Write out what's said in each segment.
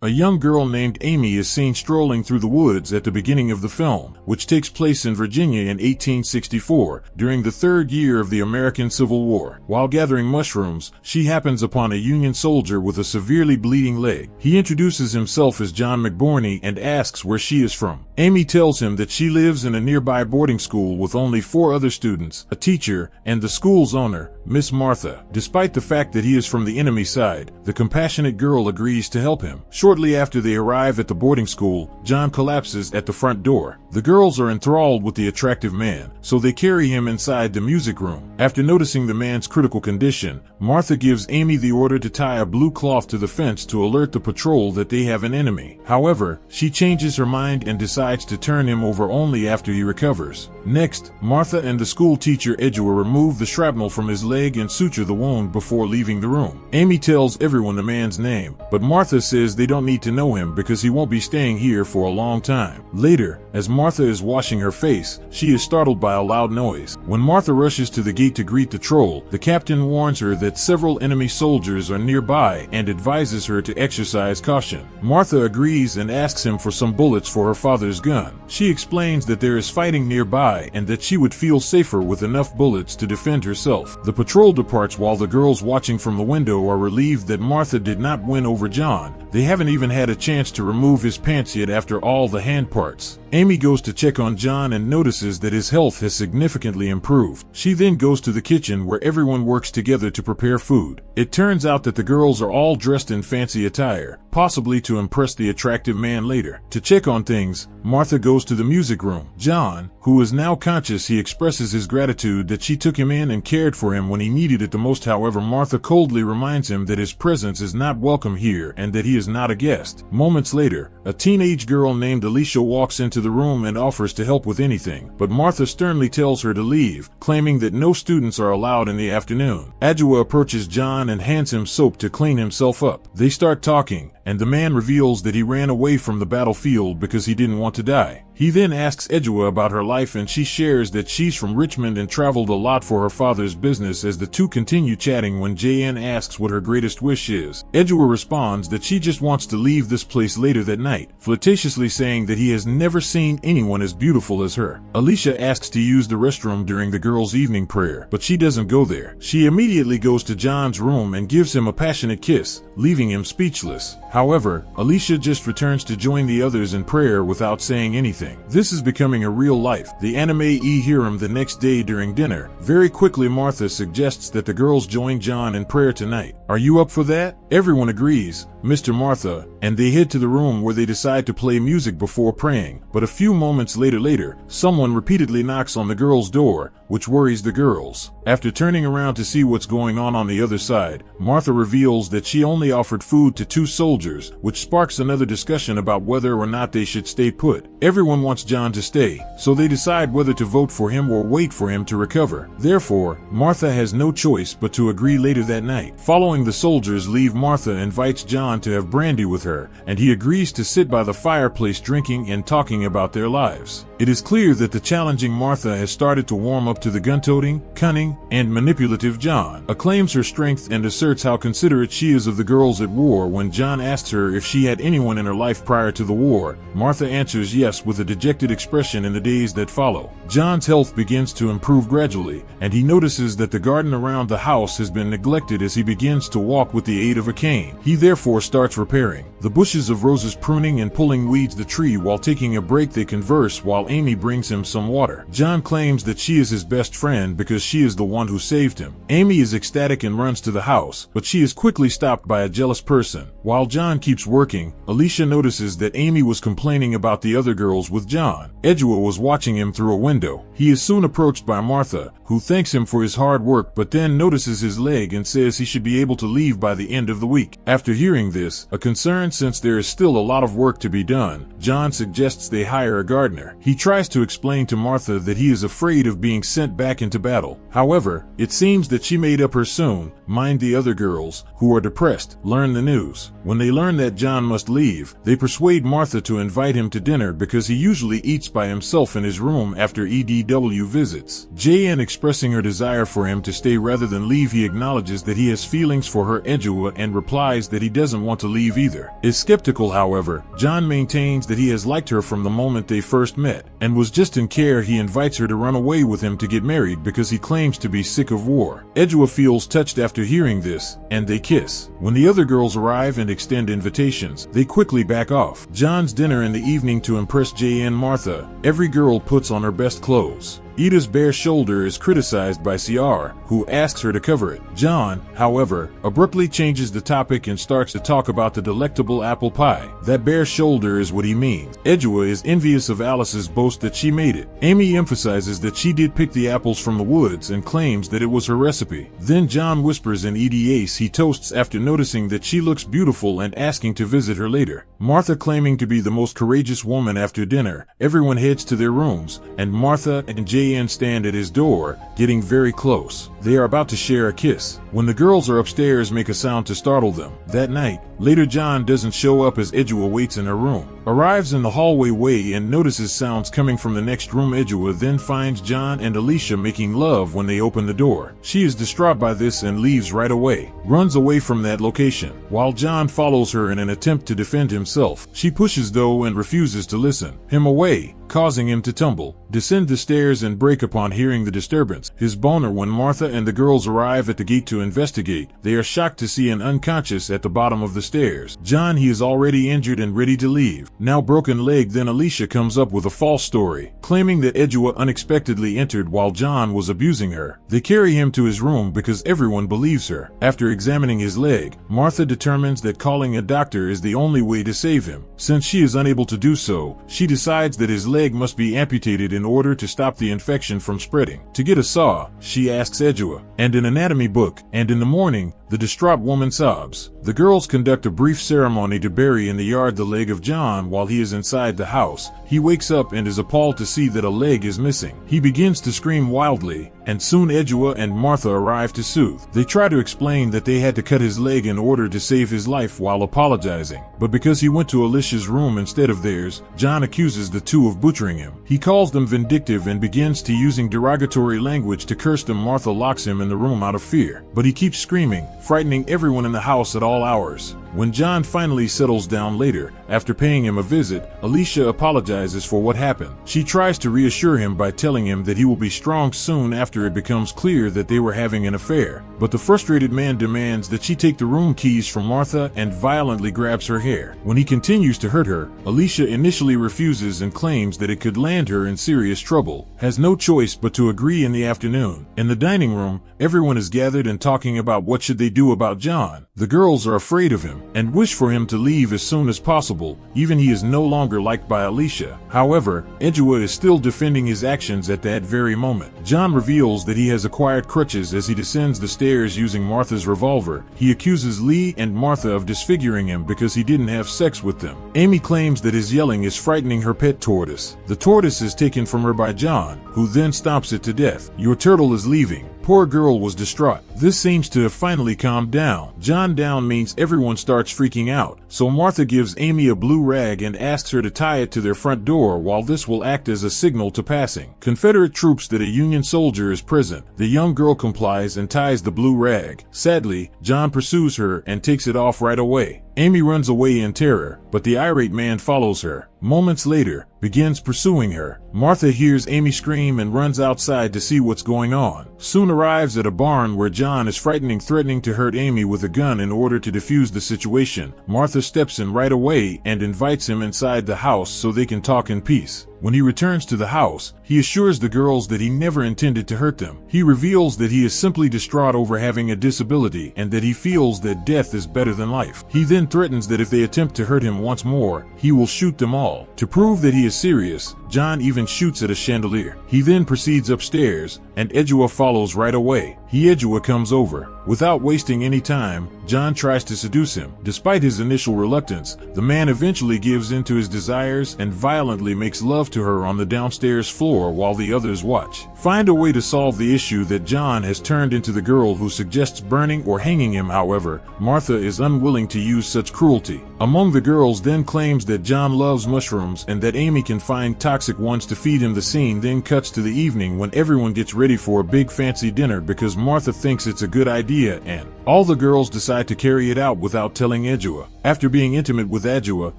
A young girl named Amy is seen strolling through the woods at the beginning of the film, which takes place in Virginia in 1864, during the third year of the American Civil War. While gathering mushrooms, she happens upon a Union soldier with a severely bleeding leg. He introduces himself as John McBurney and asks where she is from. Amy tells him that she lives in a nearby boarding school with only 4 other students, a teacher, and the school's owner, Miss Martha. Despite the fact that he is from the enemy side, the compassionate girl agrees to help him. Shortly after they arrive at the boarding school, John collapses at the front door. The girls are enthralled with the attractive man, so they carry him inside the music room. After noticing the man's critical condition, Martha gives Amy the order to tie a blue cloth to the fence to alert the patrol that they have an enemy. However, she changes her mind and decides to turn him over only after he recovers. Next, Martha and the school teacher Edgeworth remove the shrapnel from his leg and suture the wound before leaving the room. Amy tells everyone the man's name, but Martha says they don't need to know him because he won't be staying here for a long time. Later, as Martha is washing her face, she is startled by a loud noise. When Martha rushes to the gate to greet the troll, the captain warns her that several enemy soldiers are nearby and advises her to exercise caution. Martha agrees and asks him for some bullets for her father's gun. She explains that there is fighting nearby and that she would feel safer with enough bullets to defend herself. The patrol departs while the girls watching from the window are relieved that Martha did not win over John. They haven't even had a chance to remove his pants yet after all the hand parts. Amy goes to check on John and notices that his health has significantly improved. She then goes to the kitchen where everyone works together to prepare food. It turns out that the girls are all dressed in fancy attire, possibly to impress the attractive man later. To check on things, Martha goes to the music room. John, who is now conscious, he expresses his gratitude that she took him in and cared for him when he needed it the most. However, Martha coldly reminds him that his presence is not welcome here and that he is not a guest. Moments later, a teenage girl named Alicia walks into the room and offers to help with anything, but Martha sternly tells her to leave, claiming that no students are allowed in the afternoon. Adjoa approaches John and hands him soap to clean himself up. They start talking, and the man reveals that he ran away from the battlefield because he didn't want to die. He then asks Edgeworth about her life and she shares that she's from Richmond and traveled a lot for her father's business. As the two continue chatting when JN asks what her greatest wish is, Edgeworth responds that she just wants to leave this place later that night, flirtatiously saying that he has never seen anyone as beautiful as her. Alicia asks to use the restroom during the girls' evening prayer, but she doesn't go there. She immediately goes to John's room and gives him a passionate kiss, leaving him speechless. However, Alicia just returns to join the others in prayer without saying anything. This is becoming a real life. The anime hear him the next day during dinner. Very quickly, Martha suggests that the girls join John in prayer tonight. Are you up for that? Everyone agrees, Mr. Martha, and they head to the room where they decide to play music before praying. But a few moments later, someone repeatedly knocks on the girls' door, which worries the girls. After turning around to see what's going on the other side, Martha reveals that she only offered food to 2 soldiers, which sparks another discussion about whether or not they should stay put. Everyone wants John to stay, so they decide whether to vote for him or wait for him to recover. Therefore, Martha has no choice but to agree later that night. Following the soldiers leave, Martha invites John to have brandy with her, and he agrees to sit by the fireplace drinking and talking about their lives. It is clear that the challenging Martha has started to warm up to the gun-toting, cunning, and manipulative John. Acclaims her strength and asserts how considerate she is of the girls at war. When John asks her if she had anyone in her life prior to the war, Martha answers yes with a dejected expression. In the days that follow, John's health begins to improve gradually, and he notices that the garden around the house has been neglected as he begins to walk with the aid of a cane. He therefore starts repairing the bushes of roses, pruning and pulling weeds the tree. While taking a break, they converse while Amy brings him some water. John claims that she is his best friend because she is the one who saved him. Amy is ecstatic and runs to the house, but she is quickly stopped by a jealous person. While John keeps working, Alicia notices that Amy was complaining about the other girls with John. Edgeworth was watching him through a window. He is soon approached by Martha, who thanks him for his hard work but then notices his leg and says he should be able to leave by the end of the week. After hearing this, a concern since there is still a lot of work to be done, John suggests they hire a gardener. He tries to explain to Martha that he is afraid of being sent back into battle. However, it seems that she made up her soon mind. The other girls, who are depressed, learn the news. When they learn that John must leave, they persuade Martha to invite him to dinner because he usually eats by himself in his room after EDW visits. JN expressing her desire for him to stay rather than leave, he acknowledges that he has feelings for her, Edgeworth, and replies that he doesn't want to leave either. is skeptical. However, John maintains that he has liked her from the moment they first met, and was just in care. He invites her to run away with him to get married because he claims to be sick of war. Edgewa feels touched after hearing this, and they kiss. When the other girls arrive and extend invitations, they quickly back off. John's dinner in the evening. To impress Jay and Martha, every girl puts on her best clothes. Ida's bare shoulder is criticized by Ciara, who asks her to cover it. John, however, abruptly changes the topic and starts to talk about the delectable apple pie. That bare shoulder is what he means. Edgewa is envious of Alice's boast that she made it. Amy emphasizes that she did pick the apples from the woods and claims that it was her recipe. Then John whispers in Ida's he toasts after noticing that she looks beautiful and asking to visit her later. Martha claiming to be the most courageous woman. After dinner, everyone heads to their rooms, and Martha and Jay stand at his door, getting very close. They are about to share a kiss when the girls are upstairs make a sound to startle them. That night, later John doesn't show up as Edgewa waits in her room. Arrives in the hallway and notices sounds coming from the next room. Edgewa then finds John and Alicia making love when they open the door. She is distraught by this and leaves right away, runs away from that location, while John follows her in an attempt to defend himself. She pushes though and refuses to listen him away, causing him to tumble, descend the stairs and break upon hearing the disturbance. His boner. When Martha and the girls arrive at the gate to investigate, they are shocked to see an unconscious at the bottom of the stairs. John, he is already injured and ready to leave, now broken leg. Then Alicia comes up with a false story, claiming that Edgewa unexpectedly entered while John was abusing her. They carry him to his room because everyone believes her. After examining his leg, Martha determines that calling a doctor is the only way to save him. Since she is unable to do so, she decides that his leg must be amputated in order to stop the infection from spreading. To get a saw, she asks Edgewa, and an anatomy book, and in the morning, the distraught woman sobs. The girls conduct a brief ceremony to bury in the yard the leg of John while he is inside the house. He wakes up and is appalled to see that a leg is missing. He begins to scream wildly, and soon Edgewa and Martha arrive to soothe. They try to explain that they had to cut his leg in order to save his life while apologizing, but because he went to Alicia's room instead of theirs, John accuses the two of butchering him. He calls them vindictive and begins to using derogatory language to curse them. Martha locks him in the room out of fear, but he keeps screaming, frightening everyone in the house at all hours. When John finally settles down later, after paying him a visit, Alicia apologizes for what happened. She tries to reassure him by telling him that he will be strong soon after it becomes clear that they were having an affair. But the frustrated man demands that she take the room keys from Martha and violently grabs her hair. When he continues to hurt her, Alicia initially refuses and claims that it could land her in serious trouble, has no choice but to agree. In the afternoon, in the dining room, everyone is gathered and talking about what should they do about John. The girls are afraid of him and wish for him to leave as soon as possible, even he is no longer liked by Alicia. However, Edgewa is still defending his actions at that very moment. John reveals that he has acquired crutches as he descends the stairs using Martha's revolver. He accuses Lee and Martha of disfiguring him because he didn't have sex with them. Amy claims that his yelling is frightening her pet tortoise. The tortoise is taken from her by John, who then stomps it to death. Your turtle is leaving. Poor girl was distraught. This seems to have finally calmed down. John down means everyone starts freaking out, so Martha gives Amy a blue rag and asks her to tie it to their front door while this will act as a signal to passing Confederate troops that a Union soldier is present. The young girl complies and ties the blue rag. Sadly, John pursues her and takes it off right away. Amy runs away in terror, but the irate man follows her. Moments later, begins pursuing her. Martha hears Amy scream and runs outside to see what's going on. Soon arrives at a barn where John is threatening to hurt Amy with a gun in order to defuse the situation. Martha steps in right away and invites him inside the house so they can talk in peace. When he returns to the house, he assures the girls that he never intended to hurt them. He reveals that he is simply distraught over having a disability and that he feels that death is better than life. He then threatens that if they attempt to hurt him once more, he will shoot them all. To prove that he is serious, John even shoots at a chandelier. He then proceeds upstairs, and Edgewa follows right away. Edgewa comes over. Without wasting any time, John tries to seduce him. Despite his initial reluctance, the man eventually gives in to his desires and violently makes love to her on the downstairs floor while the others watch. Find a way to solve the issue that John has turned into the girl who suggests burning or hanging him. However, Martha is unwilling to use such cruelty. Among the girls then claims that John loves mushrooms and that Amy can find toxic ones to feed him. The scene then cuts to the evening when everyone gets ready for a big fancy dinner because Martha thinks it's a good idea and All the girls decide to carry it out without telling Adjoa. After being intimate with Adjoa,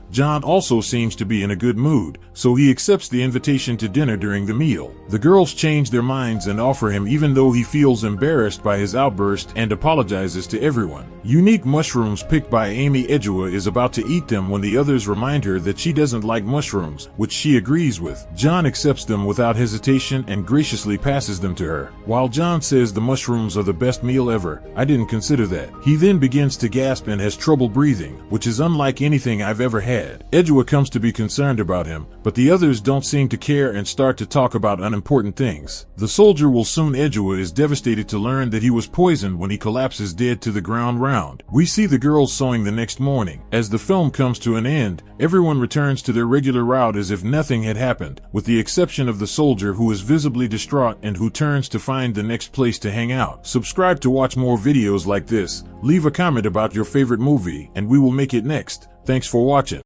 John also seems to be in a good mood, so he accepts the invitation to dinner during the meal. The girls change their minds and offer him, even though he feels embarrassed by his outburst and apologizes to everyone. Unique mushrooms picked by Amy. Adjoa is about to eat them when the others remind her that she doesn't like mushrooms, which she agrees with. John accepts them without hesitation and graciously passes them to her. While John says the mushrooms are the best meal ever, I didn't consider that. He then begins to gasp and has trouble breathing, which is unlike anything I've ever had. Adjoa comes to be concerned about him, but the others don't seem to care and start to talk about unimportant things. The soldier will soon. Adjoa is devastated to learn that he was poisoned when he collapses dead to the ground round. We see the girls sewing the next morning. As the film comes to an end, everyone returns to their regular route as if nothing had happened, with the exception of the soldier, who is visibly distraught and who turns to find the next place to hang out. Subscribe to watch more videos like this. Leave a comment about your favorite movie, and we will make it next. Thanks for watching.